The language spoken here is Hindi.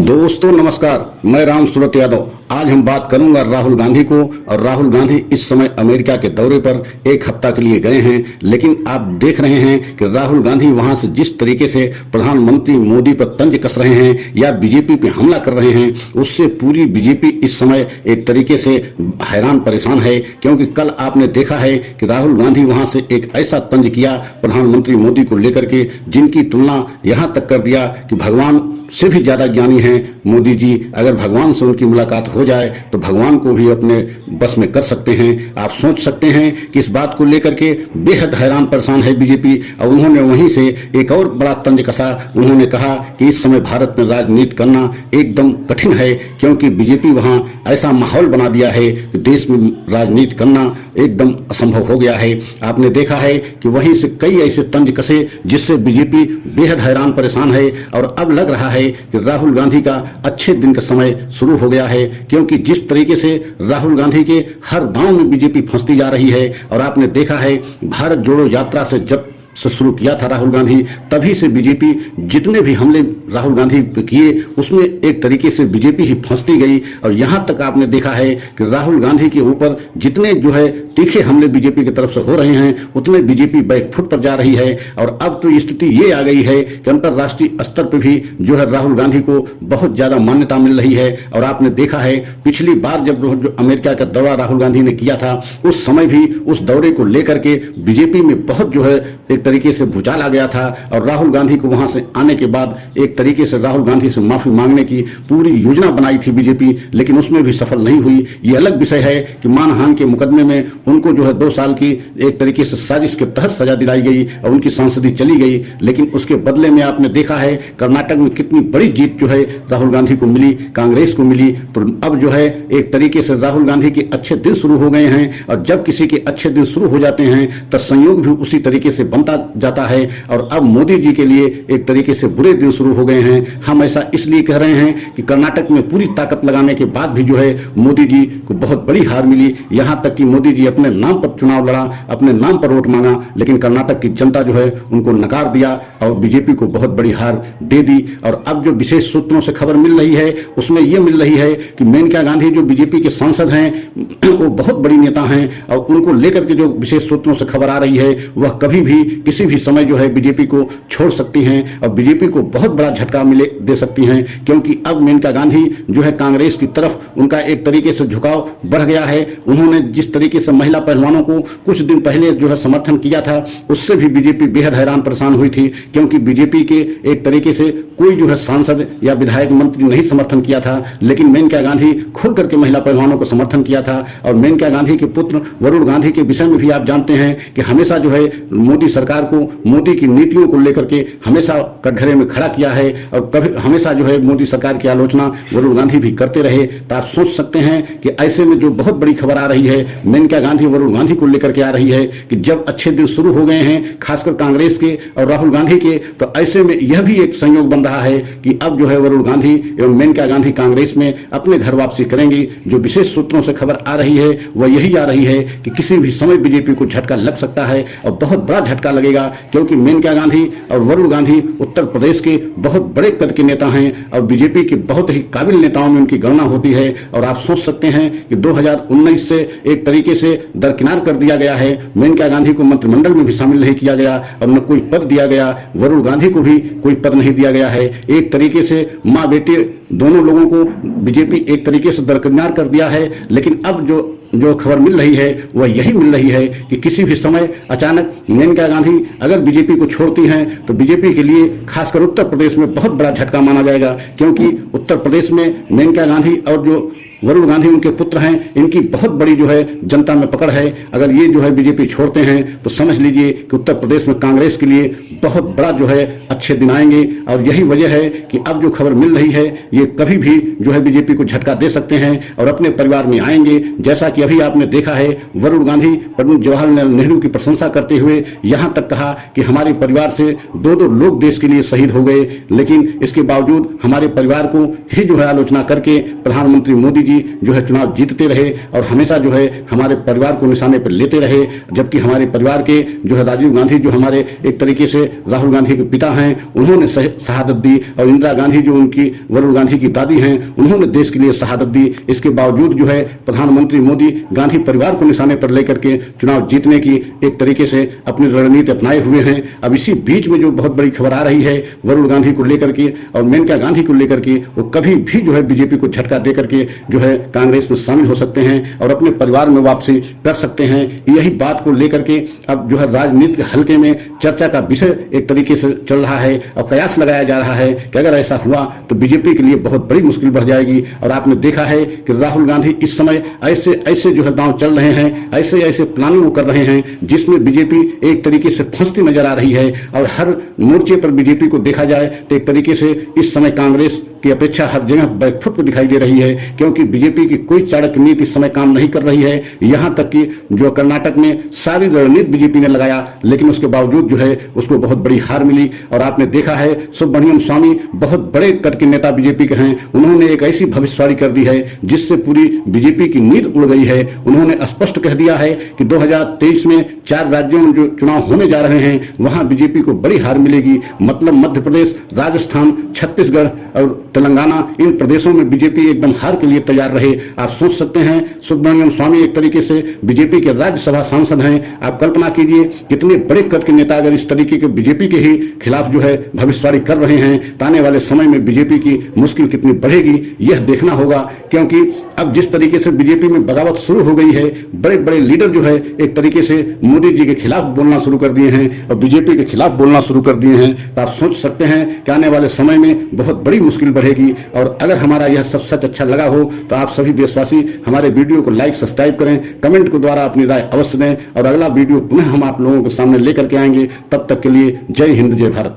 दोस्तों नमस्कार, मैं राम सूरत यादव। आज हम बात करूंगा राहुल गांधी को। और राहुल गांधी इस समय अमेरिका के दौरे पर एक हफ्ता के लिए गए हैं, लेकिन आप देख रहे हैं कि राहुल गांधी वहां से जिस तरीके से प्रधानमंत्री मोदी पर तंज कस रहे हैं या बीजेपी पे हमला कर रहे हैं, उससे पूरी बीजेपी इस समय एक तरीके से हैरान परेशान है। क्योंकि कल आपने देखा है कि राहुल गांधी वहां से एक ऐसा तंज किया प्रधानमंत्री मोदी को लेकर के, जिनकी तुलना यहां तक कर दिया कि भगवान से भी ज्यादा ज्ञानी हैं मोदी जी। अगर भगवान से उनकी मुलाकात हो जाए तो भगवान को भी अपने बस में कर सकते हैं। आप सोच सकते हैं कि इस बात को लेकर के बेहद हैरान परेशान है बीजेपी। और उन्होंने वहीं से एक और बड़ा तंज कसा। उन्होंने कहा कि इस समय भारत में राजनीति करना एकदम कठिन है, क्योंकि बीजेपी वहां ऐसा माहौल बना दिया है कि देश में राजनीति करना एकदम असंभव हो गया है। आपने देखा है कि वहीं से कई ऐसे तंज कसे जिससे बीजेपी बेहद हैरान परेशान है। और अब लग रहा है कि राहुल गांधी का अच्छे दिन का समय शुरू हो गया है, क्योंकि जिस तरीके से राहुल गांधी के हर दांव में बीजेपी फंसती जा रही है। और आपने देखा है भारत जोड़ो यात्रा से जब से शुरू किया था राहुल गांधी, तभी से बीजेपी जितने भी हमले राहुल गांधी पे किए उसमें एक तरीके से बीजेपी ही फंसती गई। और यहां तक आपने देखा है कि राहुल गांधी के ऊपर जितने जो है तीखे हमले बीजेपी की तरफ से हो रहे हैं, उतने बीजेपी बैकफुट पर जा रही है। और अब तो स्थिति ये आ गई है कि अंतर्राष्ट्रीय स्तर पर भी जो है राहुल गांधी को बहुत ज्यादा मान्यता मिल रही है। और आपने देखा है पिछली बार जब जो अमेरिका का दौरा राहुल गांधी ने किया था, उस समय भी उस दौरे को लेकर के बीजेपी में बहुत जो है एक तरीके से भूचाल आ गया था। और राहुल गांधी को वहां से आने के बाद एक तरीके से राहुल गांधी से माफी मांगने की पूरी योजना बनाई थी बीजेपी, लेकिन उसमें भी सफल नहीं हुई। ये अलग विषय है कि मानहानि के मुकदमे में उनको जो है 2 साल की एक तरीके से साजिश के तहत सजा दिलाई गई और उनकी सांसदी चली गई। लेकिन उसके बदले में आपने देखा है कर्नाटक में कितनी बड़ी जीत जो है राहुल गांधी को मिली, कांग्रेस को मिली। तो अब जो है एक तरीके से राहुल गांधी के अच्छे दिन शुरू हो गए हैं। और जब किसी के अच्छे दिन शुरू हो जाते हैं तो संयोग भी उसी तरीके से बनता जाता है। और अब मोदी जी के लिए एक तरीके से बुरे दिन शुरू हो गए हैं। हम ऐसा इसलिए कह रहे हैं कि कर्नाटक में पूरी ताकत लगाने के बाद भी जो है मोदी जी को बहुत बड़ी हार मिली। यहां तक कि मोदी जी अपने नाम पर चुनाव लड़ा, अपने नाम पर वोट मांगा, लेकिन कर्नाटक की जनता जो है उनको नकार दिया और बीजेपी को बहुत बड़ी हार दे दी। और अब जो विशेष सूत्रों से खबर मिल रही है उसमें यह मिल रही है कि मेनका गांधी जो बीजेपी के सांसद हैं वो बहुत बड़ी नेता हैं। और उनको लेकर के जो विशेष सूत्रों से खबर आ रही है वह कभी भी किसी भी समय जो है बीजेपी को छोड़ सकती हैं और बीजेपी को बहुत बड़ा झटका दे सकती हैं। क्योंकि अब मेनका गांधी जो है कांग्रेस की तरफ उनका एक तरीके से झुकाव बढ़ गया है। उन्होंने जिस तरीके से महिला पहलवानों को कुछ दिन पहले जो है समर्थन किया था, उससे भी बीजेपी बेहद हैरान परेशान हुई थी। क्योंकि बीजेपी के एक तरीके से कोई जो है सांसद या विधायक मंत्री नहीं समर्थन किया था, लेकिन मेनका गांधी खुल करके महिला पहलवानों को समर्थन किया था। और मेनका गांधी के पुत्र वरुण गांधी के विषय में भी आप जानते हैं कि हमेशा जो है मोदी सरकार को, मोदी की नीतियों को लेकर के हमेशा कटघरे में खड़ा किया है। और कभी हमेशा जो है मोदी सरकार की आलोचना वरुण गांधी भी करते रहे। तो आप सोच सकते हैं कि ऐसे में जो बहुत बड़ी खबर आ रही है मेनका गांधी वरुण गांधी को लेकर के आ रही है कि जब अच्छे दिन शुरू हो गए हैं खासकर कांग्रेस के और राहुल गांधी के, तो ऐसे में यह भी एक संयोग बन रहा है कि अब जो है वरुण गांधी एवं मेनका गांधी कांग्रेस में अपने घर वापसी करेंगी। जो विशेष सूत्रों से खबर आ रही है वह यही आ रही है कि किसी भी समय बीजेपी को झटका लग सकता है और बहुत बड़ा झटका लगेगा। क्योंकि मेनका गांधी और वरुण गांधी उत्तर प्रदेश के बहुत बड़े कद के नेता हैं और बीजेपी के बहुत ही काबिल नेताओं में उनकी गणना होती है। और आप सोच सकते हैं कि 2019 से एक तरीके से दरकिनार कर दिया गया है। मेनका गांधी को मंत्रिमंडल में भी शामिल नहीं किया गया और न कोई पद दिया गया। वरुण गांधी को भी कोई पद नहीं दिया गया है। एक तरीके से माँ बेटे दोनों लोगों को बीजेपी एक तरीके से दरकिनार कर दिया है। लेकिन अब जो खबर मिल रही है वह यही मिल रही है कि किसी भी समय अचानक मेनका गांधी अगर बीजेपी को छोड़ती हैं तो बीजेपी के लिए खासकर उत्तर प्रदेश में बहुत बड़ा झटका माना जाएगा। क्योंकि उत्तर प्रदेश में मेनका गांधी और जो वरुण गांधी उनके पुत्र हैं, इनकी बहुत बड़ी जो है जनता में पकड़ है। अगर ये जो है बीजेपी छोड़ते हैं तो समझ लीजिए कि उत्तर प्रदेश में कांग्रेस के लिए बहुत बड़ा जो है अच्छे दिन आएंगे। और यही वजह है कि अब जो खबर मिल रही है ये कभी भी जो है बीजेपी को झटका दे सकते हैं और अपने परिवार में आएंगे। जैसा कि अभी आपने देखा है वरुण गांधी पंडित जवाहरलाल नेहरू की प्रशंसा करते हुए यहाँ तक कहा कि हमारे परिवार से 2 लोग देश के लिए शहीद हो गए, लेकिन इसके बावजूद हमारे परिवार को ही जो है आलोचना करके प्रधानमंत्री मोदी जी जो है चुनाव जीतते रहे और हमेशा जो है हमारे परिवार को निशाने पर लेते रहे, जबकि हमारे परिवार के जो है राजीव गांधी जो हमारे एक तरीके से राहुल गांधी के पिता हैं, उन्होंने शहादत दी, और इंदिरा गांधी जो उनकी वरुण गांधी की दादी हैं, उन्होंने देश के लिए शहादत दी। इसके बावजूद जो है प्रधानमंत्री मोदी गांधी परिवार को निशाने पर लेकर के चुनाव जीतने की एक तरीके से अपनी रणनीति अपनाए हुए हैं। अब इसी बीच में जो बहुत बड़ी खबर आ रही है वरुण गांधी को लेकर के और मेनका गांधी को लेकर के, वो कभी भी जो है बीजेपी को झटका दे करके जो है कांग्रेस में शामिल हो सकते हैं और अपने परिवार में वापसी कर सकते हैं। यही बात को लेकर के अब जो है राजनीतिक हल्के में चर्चा का विषय एक तरीके से चल रहा है और कयास लगाया जा रहा है कि अगर ऐसा हुआ तो बीजेपी के लिए बहुत बड़ी मुश्किल बढ़ जाएगी। और आपने देखा है कि राहुल गांधी इस समय ऐसे ऐसे जो है दांव चल रहे हैं, ऐसे ऐसे प्लानिंग कर रहे हैं जिसमें बीजेपी एक तरीके से फंसती नजर आ रही है। और हर मोर्चे पर बीजेपी को देखा जाए तो एक तरीके से इस समय कांग्रेस की अपेक्षा हर जगह बैकफुट पर दिखाई दे रही है, क्योंकि बीजेपी की कोई चाणक्य नीति इस समय काम नहीं कर रही है। यहां तक कि जो कर्नाटक में सारी रणनीति बीजेपी ने लगाया, लेकिन उसके बावजूद जो है उसको बहुत बड़ी हार मिली। और आपने देखा है सुब्रमण्यम स्वामी बहुत बड़े कद के नेता बीजेपी के हैं, उन्होंने एक ऐसी भविष्यवाणी कर दी है जिससे पूरी बीजेपी की नींद उड़ गई है। उन्होंने स्पष्ट कह दिया है कि 2023 में 4 राज्यों में जो चुनाव होने जा रहे हैं वहां बीजेपी को बड़ी हार मिलेगी। मतलब मध्य प्रदेश, राजस्थान, छत्तीसगढ़ और तेलंगाना, इन प्रदेशों में बीजेपी एकदम हार के लिए तैयार रहे। आप सोच सकते हैं सुब्रमण्यम स्वामी एक तरीके से बीजेपी के राज्यसभा सांसद हैं। आप कल्पना कीजिए कितने बड़े कद के नेता अगर इस तरीके के बीजेपी के ही खिलाफ जो है भविष्यवाणी कर रहे हैं तो आने वाले समय में बीजेपी की मुश्किल कितनी बढ़ेगी यह देखना होगा। क्योंकि अब जिस तरीके से बीजेपी में बगावत शुरू हो गई है, बड़े बड़े लीडर जो है एक तरीके से मोदी जी के खिलाफ बोलना शुरू कर दिए हैं और बीजेपी के खिलाफ बोलना शुरू कर दिए हैं, तो आप सोच सकते हैं कि आने वाले समय में बहुत बड़ी मुश्किल बढ़ेगी। और अगर हमारा यह सब सच अच्छा लगा हो तो आप सभी देशवासी हमारे वीडियो को लाइक सब्सक्राइब करें, कमेंट के द्वारा अपनी राय अवश्य दें और अगला वीडियो पुनः हम आप लोगों के सामने लेकर के आएंगे। तब तक के लिए जय हिंद, जय भारत।